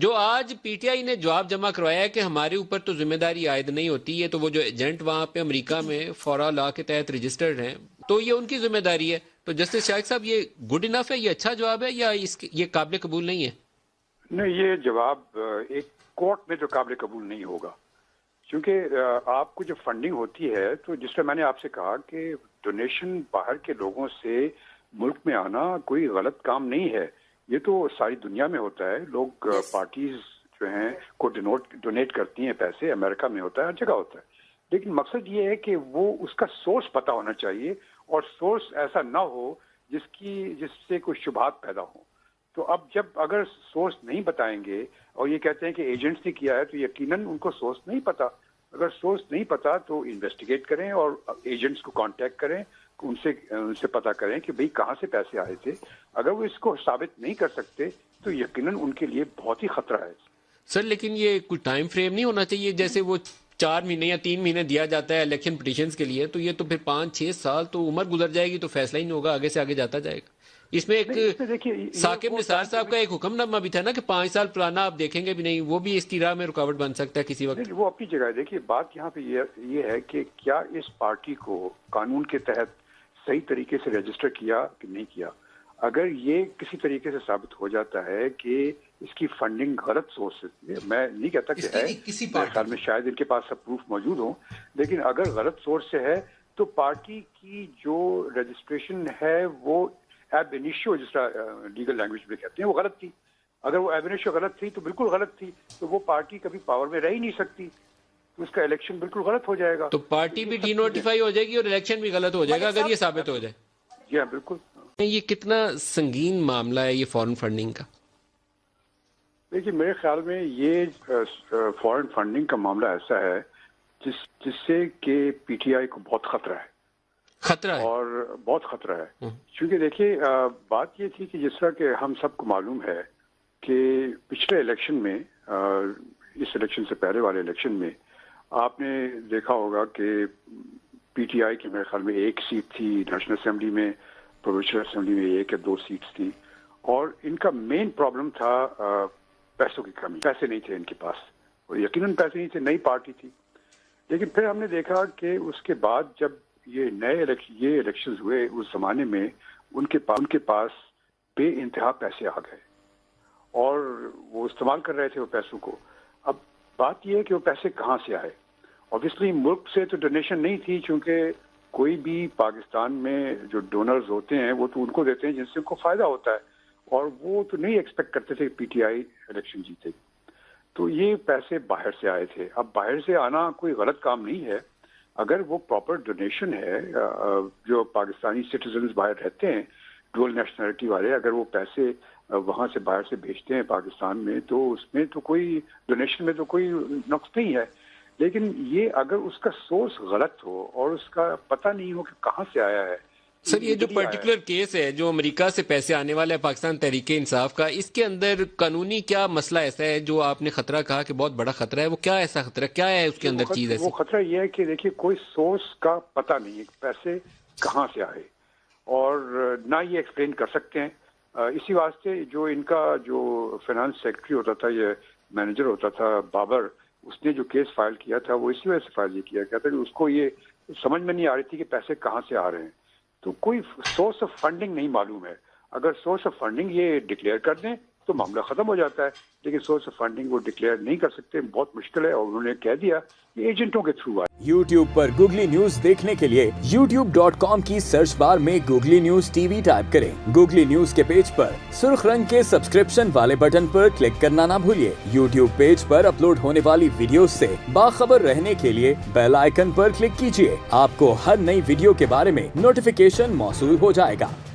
جو آج P T I نے جواب جمع کروایا ہے کہ ہمارے اوپر تو ذمہ داری عائد نہیں ہوتی ہے، تو وہ جو ایجنٹ وہاں پہ امریکہ میں فورا لا کے تحت رجسٹرڈ ہیں تو یہ ان کی ذمہ داری ہے. تو جسٹس شاہد صاحب یہ گڈ انف ہے، یہ اچھا جواب ہے یا یہ قابل قبول نہیں ہے؟ نہیں، یہ جواب ایک کورٹ میں تو قابل قبول نہیں ہوگا، کیونکہ آپ کو جو فنڈنگ ہوتی ہے تو جس طرح میں نے آپ سے کہا کہ ڈونیشن باہر کے لوگوں سے ملک میں آنا کوئی غلط کام نہیں ہے. یہ تو ساری دنیا میں ہوتا ہے. لوگ پارٹیز جو ہیں کو ڈونیٹ کرتی ہیں پیسے، امریکہ میں ہوتا ہے، ہر جگہ ہوتا ہے. لیکن مقصد یہ ہے کہ وہ اس کا سورس پتہ ہونا چاہیے، اور سورس ایسا نہ ہو جس سے کوئی شبہات پیدا ہوں. تو اب اگر سورس نہیں بتائیں گے اور یہ کہتے ہیں کہ ایجنٹس نے کیا ہے، تو یقیناً ان کو سورس نہیں پتا. اگر سورس نہیں پتا تو انویسٹیگیٹ کریں اور ایجنٹس کو کانٹیکٹ کریں، ان سے پتا کریں کہ بھئی کہاں سے پیسے آئے تھے. اگر وہ اس کو ثابت نہیں کر سکتے تو یقیناً ان کے لیے بہت ہی خطرہ ہے. سر لیکن یہ کوئی ٹائم فریم نہیں ہونا چاہیے؟ جیسے وہ 4 مہینے یا 3 مہینے دیا جاتا ہے الیکشن پٹیشنز کے لیے، تو یہ تو پھر 5-6 سال تو عمر گزر جائے گی تو فیصلہ ہی نہیں ہوگا، آگے سے آگے جاتا جائے گا. اس میں ایک ثاقب نثار صاحب کا ایک حکم نامہ بھی تھا نا کہ 5 سال پرانا آپ دیکھیں گے بھی نہیں، وہ بھی اس کی راہ میں رکاوٹ بن سکتا ہے کسی وقت. وہ اپنی جگہ ہے. دیکھیے بات یہاں پہ یہ ہے کہ کیا اس پارٹی کو قانون کے تحت صحیح طریقے سے رجسٹر کیا کہ نہیں کیا. اگر یہ کسی طریقے سے ثابت ہو جاتا ہے کہ اس کی فنڈنگ غلط سورس سے، میں نہیں کہتا کہ ہے، میرے خیال میں شاید ان کے پاس سب پروف موجود ہوں، لیکن اگر غلط سورس سے ہے تو پارٹی کی جو رجسٹریشن ہے وہ ایب انیشیو، جس طرح لیگل لینگویج میں کہتے ہیں، وہ غلط تھی. اگر وہ ایب انیشیو غلط تھی تو بالکل غلط تھی، تو وہ پارٹی کبھی پاور میں رہ ہی نہیں سکتی، تو اس کا الیکشن بالکل غلط ہو جائے گا. تو پارٹی بھی ڈی نوٹیفائی ہو جائے گی اور الیکشن بھی غلط ہو جائے گا اگر یہ ثابت ہو جائے. جی ہاں بالکل. یہ کتنا سنگین معاملہ ہے یہ فارن فنڈنگ کا؟ دیکھیے میرے خیال میں یہ فارن فنڈنگ کا معاملہ ایسا ہے جس سے کہ پی ٹی آئی کو بہت خطرہ ہے اور بہت خطرہ ہے. کیونکہ دیکھیے بات یہ تھی کہ جس طرح کہ ہم سب کو معلوم ہے کہ پچھلے الیکشن میں، اس الیکشن سے پہلے والے الیکشن میں آپ نے دیکھا ہوگا کہ پی ٹی آئی کی میرے خیال میں 1 سیٹ تھی نیشنل اسمبلی میں، پروونشل اسمبلی میں 1 یا 2 سیٹس تھی، اور ان کا مین پرابلم تھا پیسوں کی کمی. پیسے نہیں تھے ان کے پاس، اور یقیناً پیسے نہیں تھے، نئی پارٹی تھی. لیکن پھر ہم نے دیکھا کہ اس کے بعد جب یہ الیکشنز ہوئے، اس زمانے میں ان کے پاس بے انتہا پیسے آ گئے اور وہ استعمال کر رہے تھے وہ پیسوں کو. اب بات یہ ہے کہ وہ پیسے کہاں سے آئے. اوبویسلی ملک سے تو ڈونیشن نہیں تھی، چونکہ کوئی بھی پاکستان میں جو ڈونرز ہوتے ہیں وہ تو ان کو دیتے ہیں جن سے ان کو فائدہ ہوتا ہے، اور وہ تو نہیں ایکسپیکٹ کرتے تھے کہ پی ٹی آئی الیکشن جیتے. تو یہ پیسے باہر سے آئے تھے. اب باہر سے آنا کوئی غلط کام نہیں ہے اگر وہ پراپر ڈونیشن ہے. جو پاکستانی سٹیزنز باہر رہتے ہیں ڈول نیشنلٹی والے، اگر وہ پیسے وہاں سے باہر سے بھیجتے ہیں پاکستان میں، تو اس میں تو کوئی ڈونیشن میں تو کوئی نقص نہیں ہے. لیکن یہ اگر اس کا سورس غلط ہو اور اس کا پتہ نہیں ہو کہ کہاں سے آیا ہے. سر یہ جو پرٹیکولر کیس ہے جو امریکہ سے پیسے آنے والا ہے پاکستان تحریک انصاف کا، اس کے اندر قانونی کیا مسئلہ ایسا ہے جو آپ نے خطرہ کہا کہ بہت بڑا خطرہ ہے؟ وہ کیا ایسا خطرہ، کیا ہے اس کے اندر چیز ایسی؟ وہ خطرہ یہ ہے کہ دیکھیے کوئی سورس کا پتہ نہیں ہے پیسے کہاں سے آئے، اور نہ یہ ایکسپلین کر سکتے ہیں. اسی واسطے جو ان کا جو فائنانس سیکرٹری ہوتا تھا، یہ مینیجر ہوتا تھا بابر، اس نے جو کیس فائل کیا تھا وہ اسی وجہ سے فائل کیا تھا کہ اس کو یہ سمجھ میں نہیں آ رہی تھی کہ پیسے کہاں سے آ رہے ہیں. تو کوئی سورس آف فنڈنگ نہیں معلوم ہے. اگر سورس آف فنڈنگ یہ ڈکلیئر کر دیں تو معاملہ ختم ہو جاتا ہے، لیکن سورس آف فنڈنگ وہ ڈکلیئر نہیں کر سکتے، بہت مشکل ہے، اور انہوں نے کہہ دیا کہ ایجنٹوں کے تھرو آئے. یوٹیوب پر گوگلی نیوز دیکھنے کے لیے youtube.com کی سرچ بار میں googly news T V type کریں. گوگلی نیوز کے پیج پر سرخ رنگ کے سبسکرپشن والے بٹن پر کلک کرنا نہ بھولیے. یوٹیوب پیج پر اپلوڈ ہونے والی ویڈیوز سے باخبر رہنے کے لیے بیل آئیکن پر کلک کیجیے. آپ کو ہر نئی ویڈیو کے بارے میں نوٹیفیکیشن موصول ہو جائے گا.